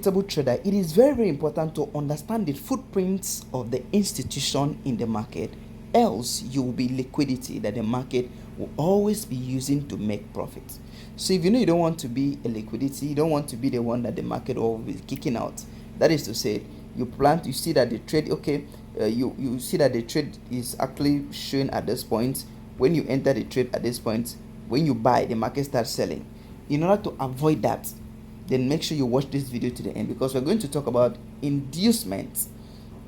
profitable trader, it is very, very important to understand the footprints of the institution in the market. Else, you will be liquidity that the market will always be using to make profit. So if you know you don't want to be a liquidity, you don't want to be the one that the market will be kicking out. That is to say, you see that the trade, okay, you see that the trade is actually showing at this point. When you enter the trade at this point, when you buy, the market starts selling. In order to avoid that, then make sure you watch this video to the end, because we're going to talk about inducement.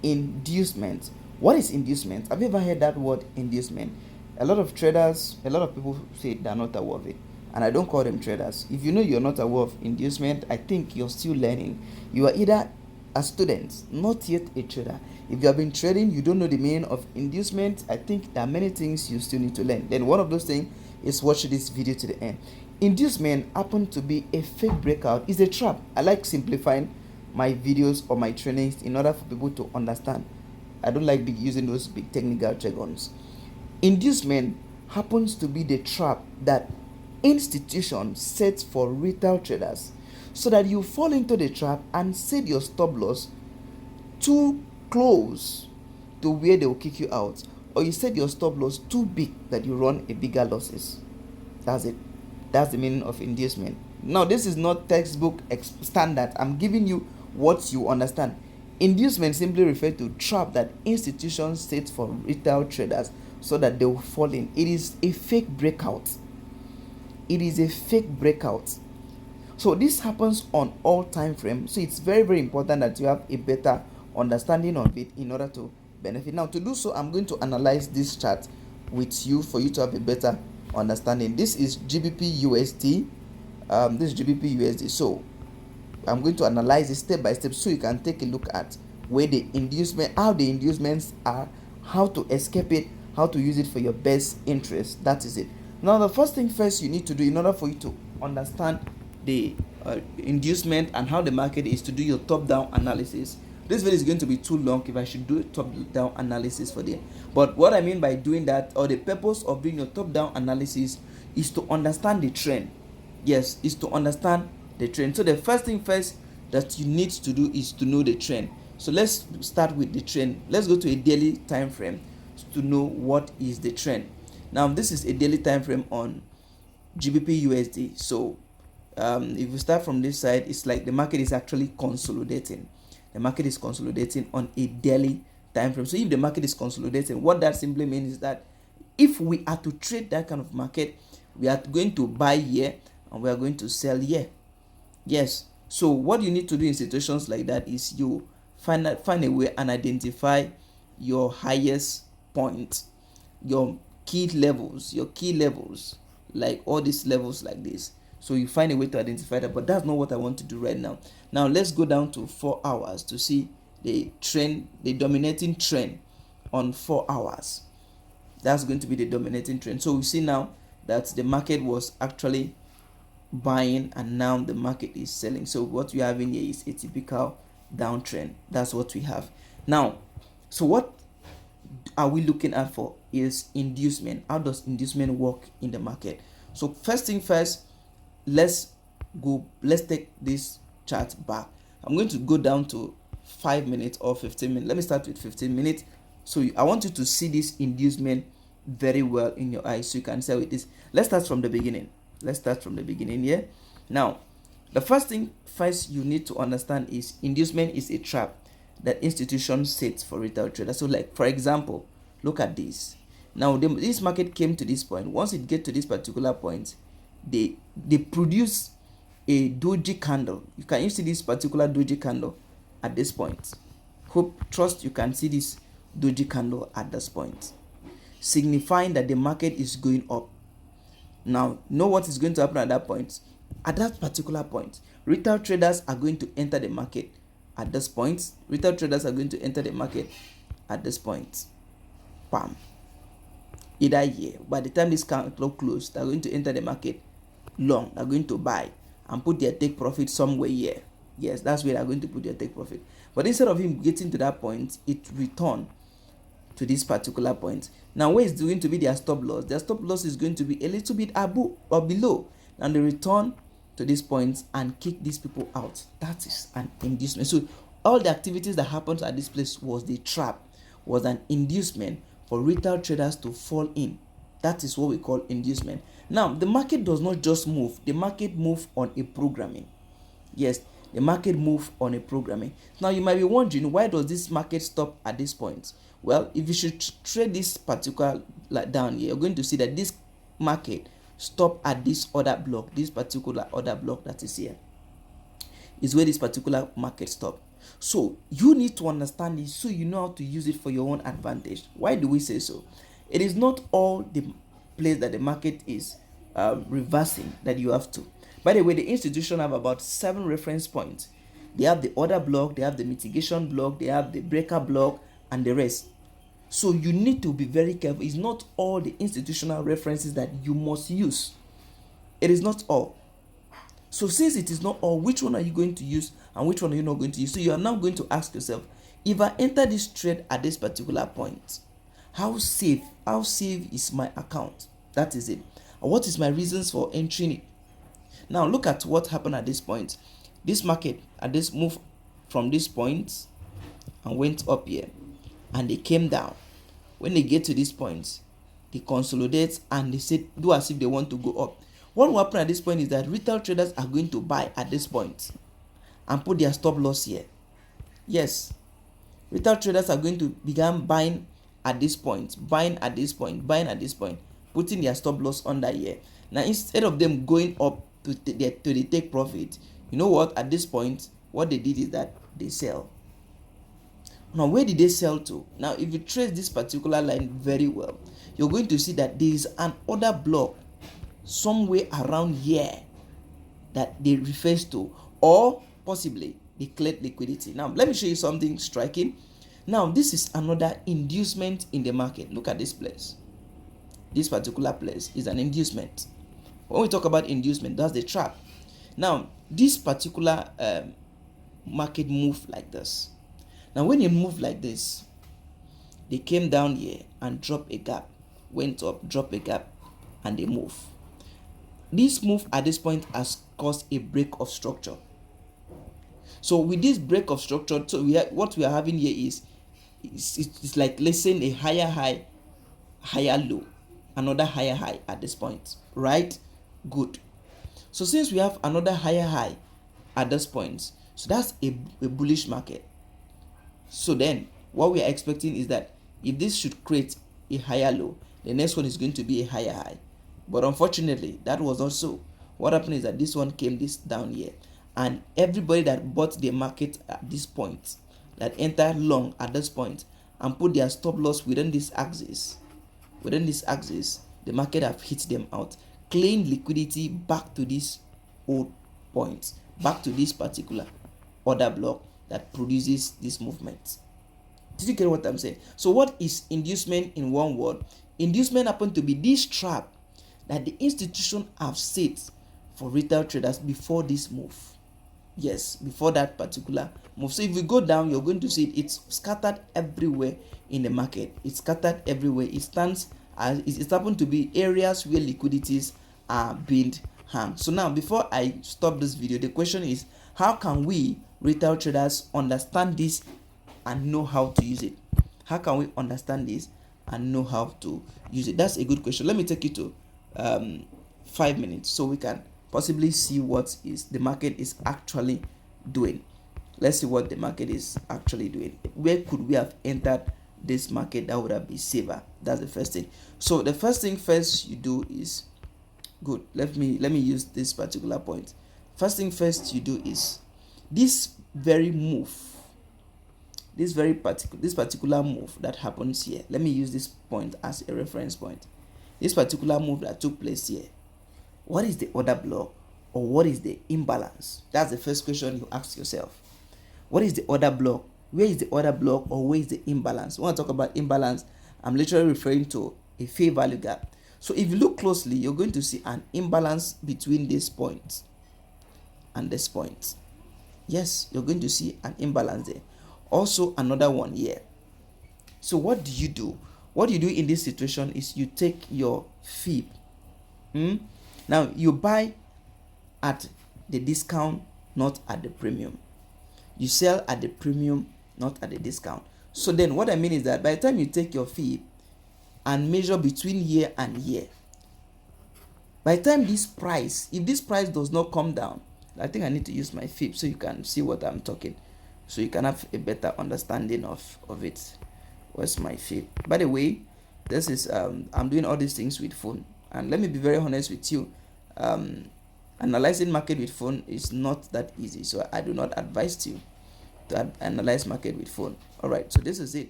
Inducement. What is inducement? Have you ever heard that word, inducement? A lot of traders, a lot of people say they're not aware of it, and I don't call them traders. If you know you're not aware of inducement, I think you're still learning. You are either a student, not yet a trader. If you have been trading, you don't know the meaning of inducement, I think there are many things you still need to learn. Then one of those things is watch this video to the end. Inducement happen to be a fake breakout. It's a trap. I like simplifying my videos or my trainings in order for people to understand. I don't like using those big technical jargons. Inducement happens to be the trap that institutions set for retail traders, so that you fall into the trap and set your stop loss too close to where they will kick you out, or you set your stop loss too big that you run a bigger losses. That's it. That's the meaning of inducement. Now, this is not textbook standard. I'm giving you what you understand. Inducement simply refers to trap that institutions set for retail traders so that they will fall in. It is a fake breakout. It is a fake breakout. So this happens on all time frames. So it's very, very important that you have a better understanding of it in order to benefit. Now, to do so, I'm going to analyze this chart with you for you to have a better understanding. This is GBP USD. This is GBP USD. So I'm going to analyze it step by step so you can take a look at where the inducement, how the inducements are, how to escape it, how to use it for your best interest. That is it. Now, the first thing first you need to do in order for you to understand the inducement and how the market is, to do your top-down analysis. This video is going to be too long if I should do a top-down analysis for them. But what I mean by doing that, or the purpose of doing your top-down analysis, is to understand the trend. Yes, is to understand the trend. So the first thing first that you need to do is to know the trend. So let's start with the trend. Let's go to a daily time frame to know what is the trend. Now, this is a daily time frame on GBP USD. So if we start from this side, it's like the market is actually consolidating. The market is consolidating on a daily time frame. So if the market is consolidating, what that simply means is that if we are to trade that kind of market, we are going to buy here and we are going to sell here. Yes. So what you need to do in situations like that is you find a way and identify your highest point, your key levels, like all these levels like this. So you find a way to identify that, but that's not what I want to do right now. Now let's go down to 4 hours to see the trend, the dominating trend on 4 hours. That's going to be the dominating trend. So we see now that the market was actually buying and now the market is selling. So what we have in here is a typical downtrend. That's what we have. Now, so what are we looking at for is inducement. How does inducement work in the market? So first thing first, let's take this chart back. I'm going to go down to 5 minutes or 15 minutes. Let me start with 15 minutes. So I want you to see this inducement very well in your eyes so you can say with this. Let's start from the beginning. Here. Now, the first thing first you need to understand is inducement is a trap that institutions set for retail traders. So like, for example, look at this. Now this market came to this point. Once it gets to this particular point, they produce a doji candle. You see this particular doji candle at this point. Trust you can see this doji candle at this point, signifying that the market is going up. Now, know what is going to happen at that point. At that particular point, retail traders are going to enter the market at this point. Bam. Either here. By the time this candle close, they're going to enter the market long. They're going to buy and put their take profit somewhere here. Yes, that's where they're going to put their take profit. But instead of him getting to that point, it return to this particular point. Now, where is going to be their stop loss? Their stop loss is going to be a little bit above or below, and the return to these points and kick these people out. That is an inducement. So all the activities that happened at this place was the trap, was an inducement for retail traders to fall in. That is what we call inducement. Now, the market does not just move. The market moves on a programming. Yes, the market moves on a programming. Now, you might be wondering, why does this market stop at this point? Well, if you should trade this particular down here, you're going to see that this market stop at this other block, this particular other block that is here is where this particular market stop. So you need to understand this so you know how to use it for your own advantage. Why do we say so? It is not all the place that the market is reversing that you have to. By the way, the institution have about 7 reference points. They have the order block, they have the mitigation block, they have the breaker block, and the rest. So you need to be very careful. It's not all the institutional references that you must use. It is not all. So since it is not all, which one are you going to use and which one are you not going to use? So you are now going to ask yourself, if I enter this trade at this particular point, how safe is my account? That is it. And what is my reasons for entering it? Now look at what happened at this point. This market at this move from this point and went up here, and they came down. When they get to this point, they consolidate and they say, do as if they want to go up. What will happen at this point is that retail traders are going to buy at this point and put their stop loss here. Yes, retail traders are going to begin buying at this point, buying at this point, buying at this point, putting their stop loss under here. Now, instead of them going up to the take profit, you know what? At this point, what they did is that they sell. Now, where did they sell to? Now, if you trace this particular line very well, you're going to see that there is an order block somewhere around here that they refers to, or possibly declared liquidity. Now, let me show you something striking. Now, this is another inducement in the market. Look at this place. This particular place is an inducement. When we talk about inducement, that's the trap. Now, this particular market move like this. Now, when you move like this, they came down here and dropped a gap, went up, dropped a gap, and they move. This move at this point has caused a break of structure. So with this break of structure, so what we are having here is it's like, let's say, a higher high, higher low, another higher high at this point, right? Good. So since we have another higher high at this point, so that's a bullish market. So then what we are expecting is that if this should create a higher low, the next one is going to be a higher high. But unfortunately, that was also what happened is that this one came this down here, and everybody that bought the market at this point, that entered long at this point and put their stop loss within this axis, the market have hit them out, claimed liquidity back to this old point, back to this particular order block that produces this movement. Did you get what I'm saying? So what is inducement in one word? Inducement happened to be this trap that the institution have set for retail traders before this move. Yes, before that particular move. So if we go down, you're going to see it's scattered everywhere in the market. It's scattered everywhere. It stands as it happened to be areas where liquidities are being harmed. So now, before I stop this video, the question is, how can we retail traders understand this and know how to use it? How can we understand this and know how to use it? That's a good question. Let me take you to 5 minutes so we can possibly see what is the market is actually doing. Let's see what the market is actually doing. Where could we have entered this market that would have been safer? That's the first thing. So the first thing first you do is good. Let me use this particular point. First thing first you do is this very move, this particular move that happens here. Let me use this point as a reference point. This particular move that took place here, what is the order block or what is the imbalance? That's the first question you ask yourself. What is the order block? Where is the order block or where is the imbalance? When I talk about imbalance, I'm literally referring to a fair value gap. So if you look closely, you're going to see an imbalance between this point and this point. Yes, you're going to see an imbalance there. Also another one here. So what do you do? What you do in this situation is you take your fib. Now you buy at the discount, not at the premium. You sell at the premium, not at the discount. So then what I mean is that by the time you take your fee and measure between year and year, by the time this price, if this price does not come down, I think I need to use my fib so you can see what I'm talking, so you can have a better understanding of it. Where's my fib? By the way, this is I'm doing all these things with phone, and let me be very honest with you, analyzing market with phone is not that easy, so I do not advise you to analyze market with phone. All right, so this is it.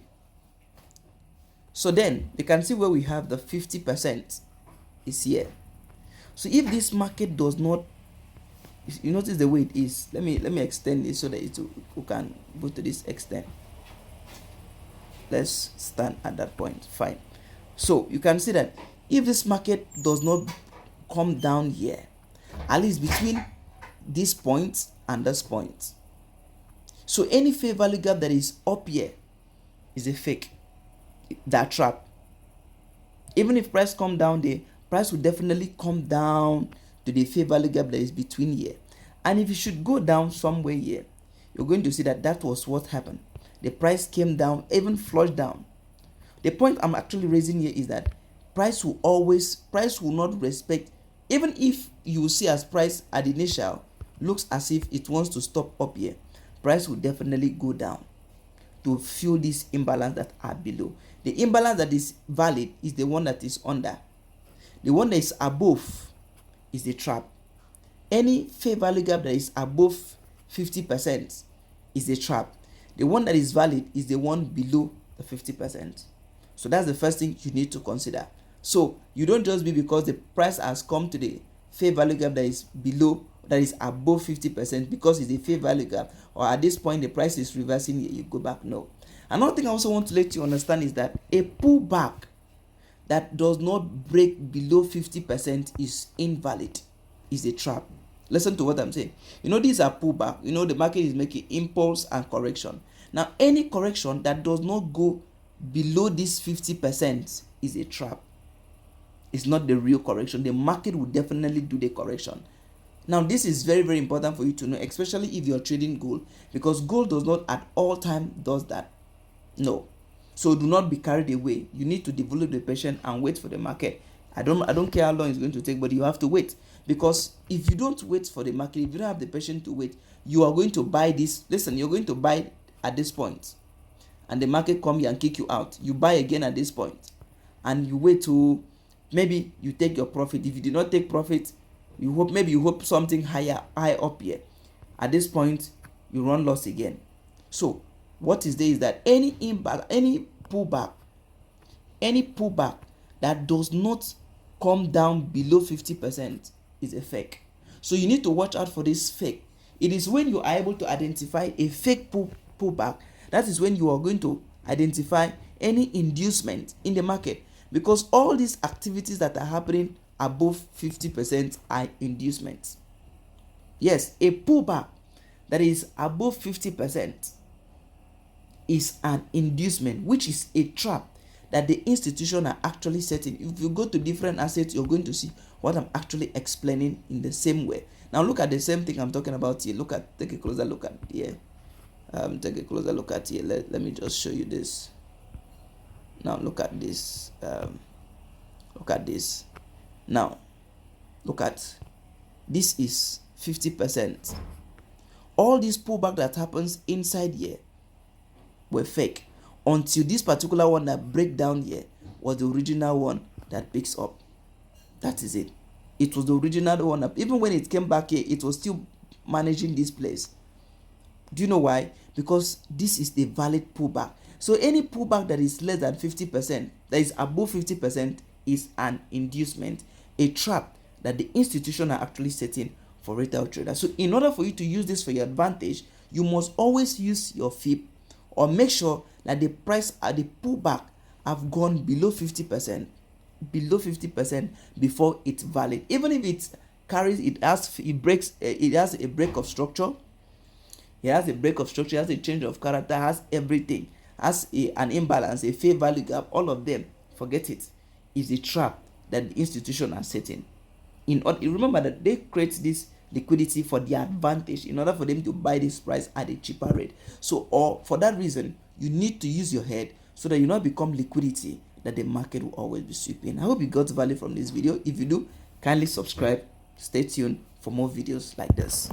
So then you can see where we have the 50% is here. So if this market does not, you notice the way it is. Let me extend it so that we can go to this extent. Let's stand at that point. Fine. So you can see that if this market does not come down here, at least between this point and this point, so any fair value gap that is up here is a fake, that trap. Even if price come down there, price will definitely come down to the fair value gap that is between here. And if it should go down somewhere here, you're going to see that that was what happened. The price came down, even flushed down. The point I'm actually raising here is that price will not respect, even if you see as price at the initial looks as if it wants to stop up here, price will definitely go down to fill this imbalance that are below. The imbalance that is valid is the one that is under. The one that is above is the trap. Any fair value gap that is above 50% is the trap. The one that is valid is the one below the 50%. So that's the first thing you need to consider. So you don't just be because the price has come to the fair value gap that is below, that is above 50% because it's a fair value gap, or at this point the price is reversing here, you go back. No. Another thing I also want to let you understand is that a pullback that does not break below 50% is invalid, is a trap. Listen to what I'm saying. These are pullback. The market is making impulse and correction. Now, any correction that does not go below this 50% is a trap. It's not the real correction. The market will definitely do the correction. Now, this is very, very important for you to know, especially if you're trading gold, because gold does not at all time does that. No. So do not be carried away. You need to develop the patience and wait for the market. I don't care how long it's going to take, but you have to wait. Because if you don't wait for the market, if you don't have the patience to wait, you are going to buy this. Listen, you're going to buy at this point, and the market come here and kick you out. You buy again at this point, and you wait to, maybe you take your profit. If you did not take profit, you hope something high up here. At this point, you run loss again. So what is there is that any pullback that does not come down below 50% is a fake. So you need to watch out for this fake. It is when you are able to identify a fake pullback, that is when you are going to identify any inducement in the market, because all these activities that are happening above 50% are inducements. Yes, a pullback that is above 50% is an inducement, which is a trap that the institution are actually setting. If you go to different assets, you're going to see what I'm actually explaining in the same way. Now look at the same thing I'm talking about here. Take a closer look at here. Take a closer look at here. Let me just show you this. Now look at this. Look at this. Now look at this is 50%. All this pullback that happens inside here were fake until this particular one that break down here was the original one that picks up. That is it. It was the original one that, even when it came back here, it was still managing this place. Do you know why? Because this is the valid pullback. So any pullback that is less than 50%, that is above 50%, is an inducement, a trap that the institution are actually setting for retail traders. So in order for you to use this for your advantage, you must always use your fib, or make sure that the price at the pullback have gone below 50%, before it's valid. Even if it has a break of structure, it has a break of structure, it has a change of character, has everything, has an imbalance, a fair value gap, all of them, forget it. It's a trap that the institution are setting. Remember that they create this liquidity for their advantage in order for them to buy this price at a cheaper rate. So, or for that reason, you need to use your head so that you not become liquidity that the market will always be sweeping. I hope you got value from this video. If you do, kindly subscribe. Stay tuned for more videos like this.